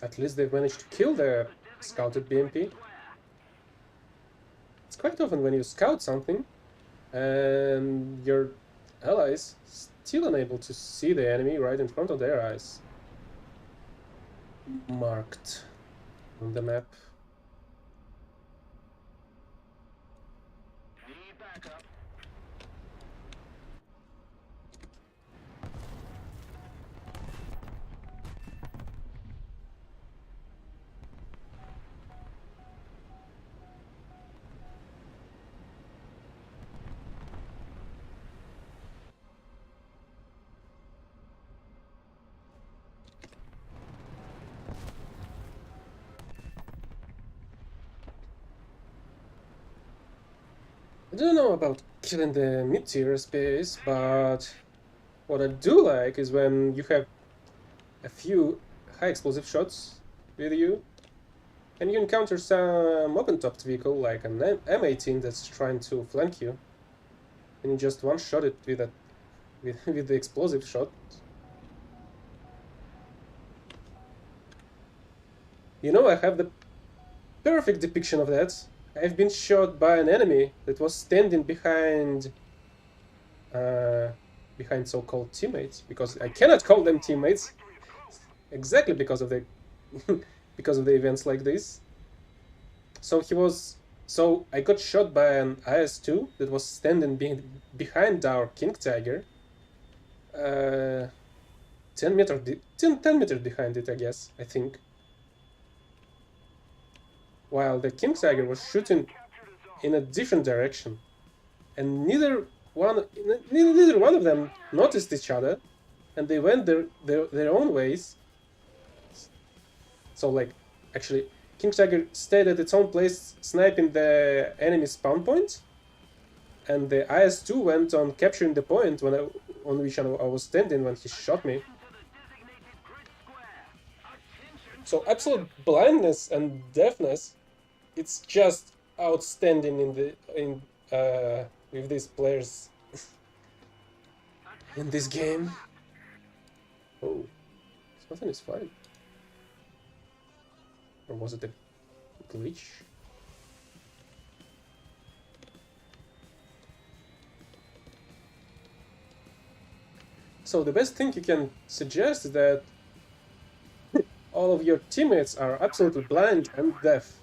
At least they've managed to kill the scouted BMP. It's quite often when you scout something and your allies still unable to see the enemy right in front of their eyes. Marked on the map. Need backup. I don't know about killing the mid-tier space, but what I do like is when you have a few high explosive shots with you, and you encounter some open-topped vehicle like an M18 that's trying to flank you, and you just one-shot it with with the explosive shot. You know, I have the perfect depiction of that. I've been shot by an enemy that was standing behind so-called teammates, because I cannot call them teammates exactly because of the because of the events like this. So I got shot by an IS-2 that was standing behind our King Tiger, 10 meters behind it, I guess, I think. While the King Tiger was shooting in a different direction, and neither one of them noticed each other, and they went their own ways. So, like, actually, King Tiger stayed at its own place sniping the enemy spawn point, and the IS-2 went on capturing the point on which I was standing when he shot me. So absolute blindness and deafness, it's just outstanding with these players in this game. Oh, something is fine. Or was it a glitch? So the best thing you can suggest is that all of your teammates are absolutely blind and deaf.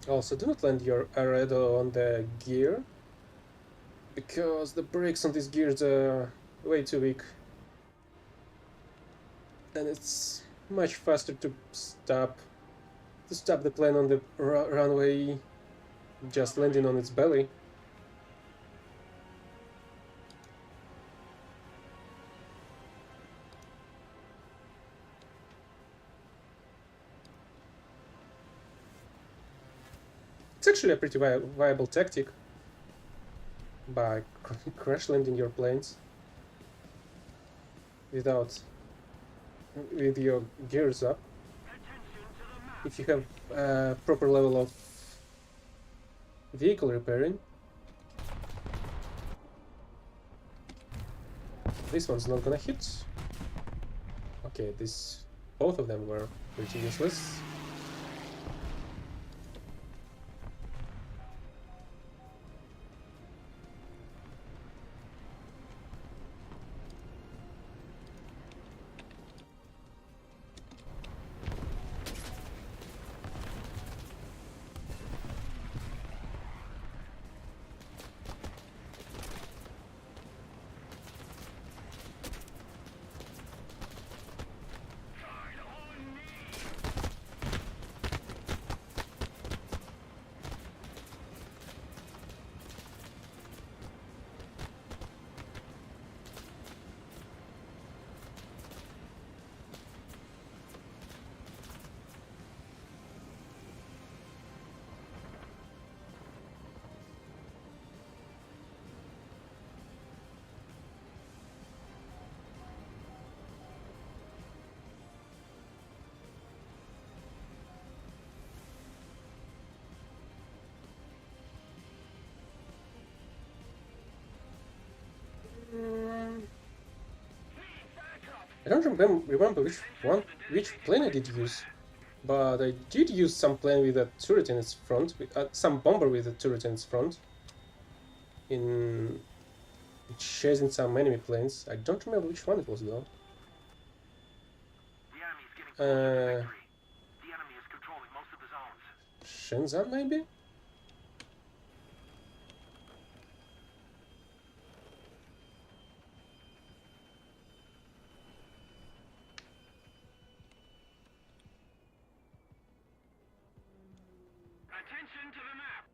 Also, do not land your Aredo on the gear. because the brakes on these gears are way too weak. And it's much faster to stop the plane on the runway, just landing on its belly. It's actually a pretty viable tactic, by crash landing your planes with your gears up. If you have a proper level of vehicle repairing. This one's not gonna hit. Okay, both of them were pretty useless. I don't remember which plane I did use, but I did use some plane with a turret in its front, some bomber with a turret in its front, in chasing some enemy planes. I don't remember which one it was though. The enemy is getting close to victory. The enemy is controlling most of the zones. Shenzhen maybe? Attention to the map.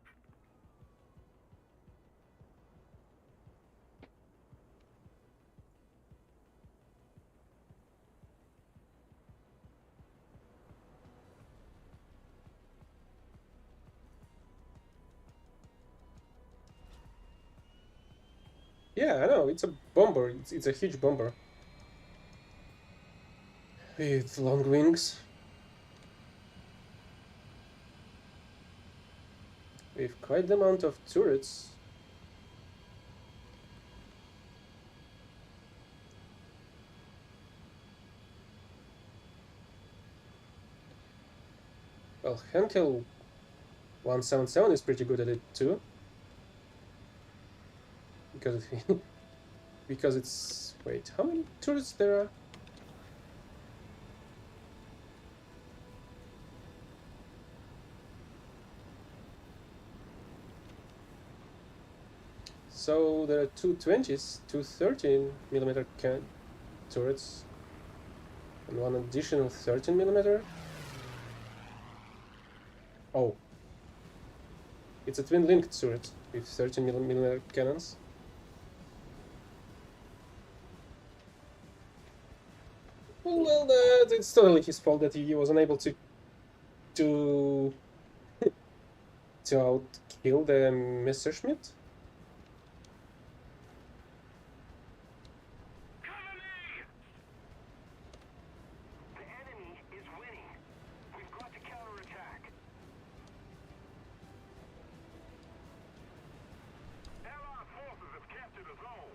Yeah, I know, it's a bomber, it's a huge bomber. With long wings. With quite the amount of turrets. Well, Henkel 177 is pretty good at it too. Because it's... Wait, how many turrets there are? So there are two 20s, two 13mm turrets, and one additional 13mm. Oh, it's a twin-linked turret with 13mm cannons. Well, it's totally his fault that he was unable to outkill the Messerschmitt. Cover me! The enemy is winning. We've got to counterattack. Allied forces have captured a zone.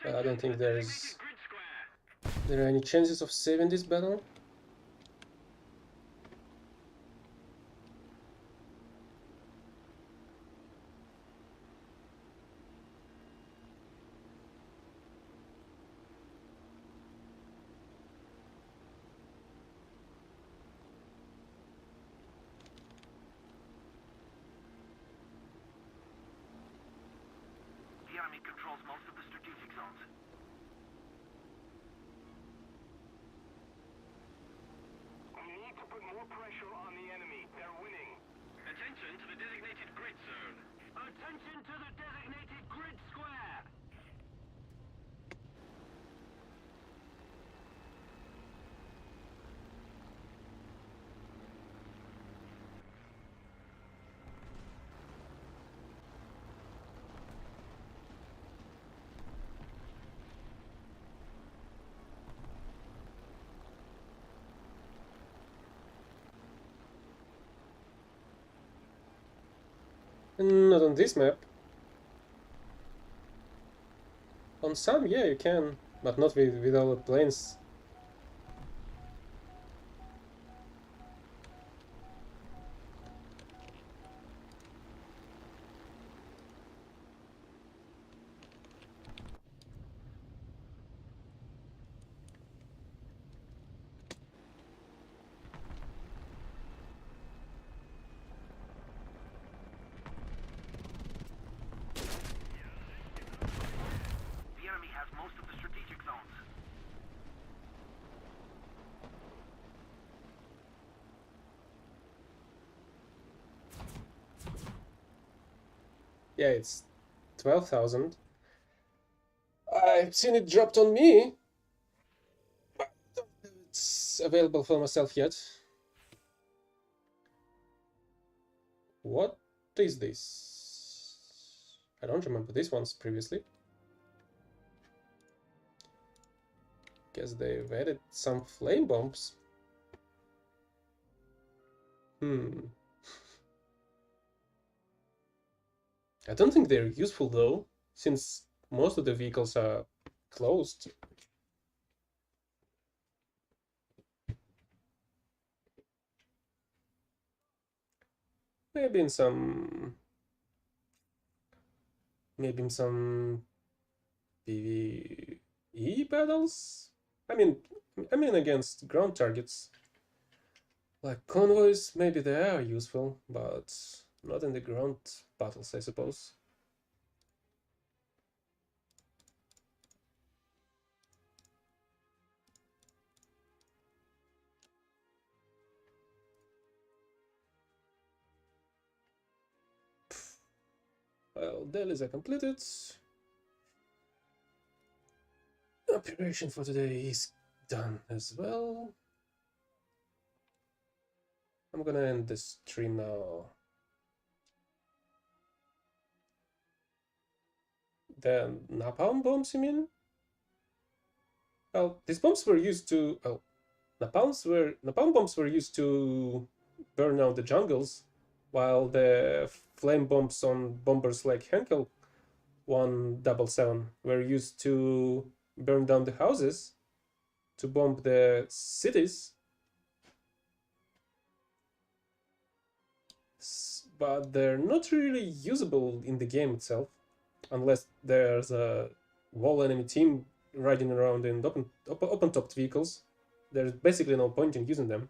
I don't think Designated grid square. there are any chances of saving this battle. The enemy controls most of the strategic zones. We need to put more pressure on the enemy. They're winning. Attention to the designated grid zone. Attention to the designated grid square. Not on this map. On some, yeah, you can, but not with all the planes. The enemy has most of the strategic zones. Yeah, it's 12,000. I've seen it dropped on me. But I don't have it's available for myself yet. What is this? I don't remember these ones previously. Guess they've added some flame bombs. I don't think they're useful though, since most of the vehicles are closed. Maybe in some PvE battles. I mean against ground targets. Like convoys, maybe they are useful, but not in the ground battles, I suppose. Well, dailies are completed. Operation for today is done as well. I'm gonna end the stream now. The napalm bombs, you mean? Well, these bombs were used to... Well, napalm bombs were used to burn out the jungles, while the flame bombs on bombers like Henkel 177 were used to burn down the houses, to bomb the cities. But they're not really usable in the game itself, unless there's a whole enemy team riding around in open-topped vehicles. There's basically no point in using them.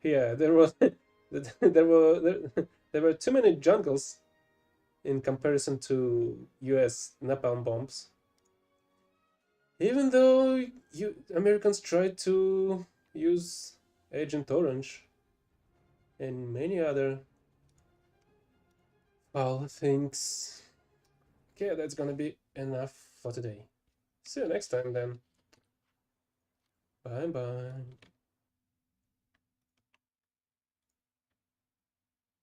Yeah, there was there were too many jungles in comparison to US napalm bombs. Even though Americans tried to use Agent Orange and many other foul things. Okay, that's gonna be enough for today. See you next time then. Bye bye.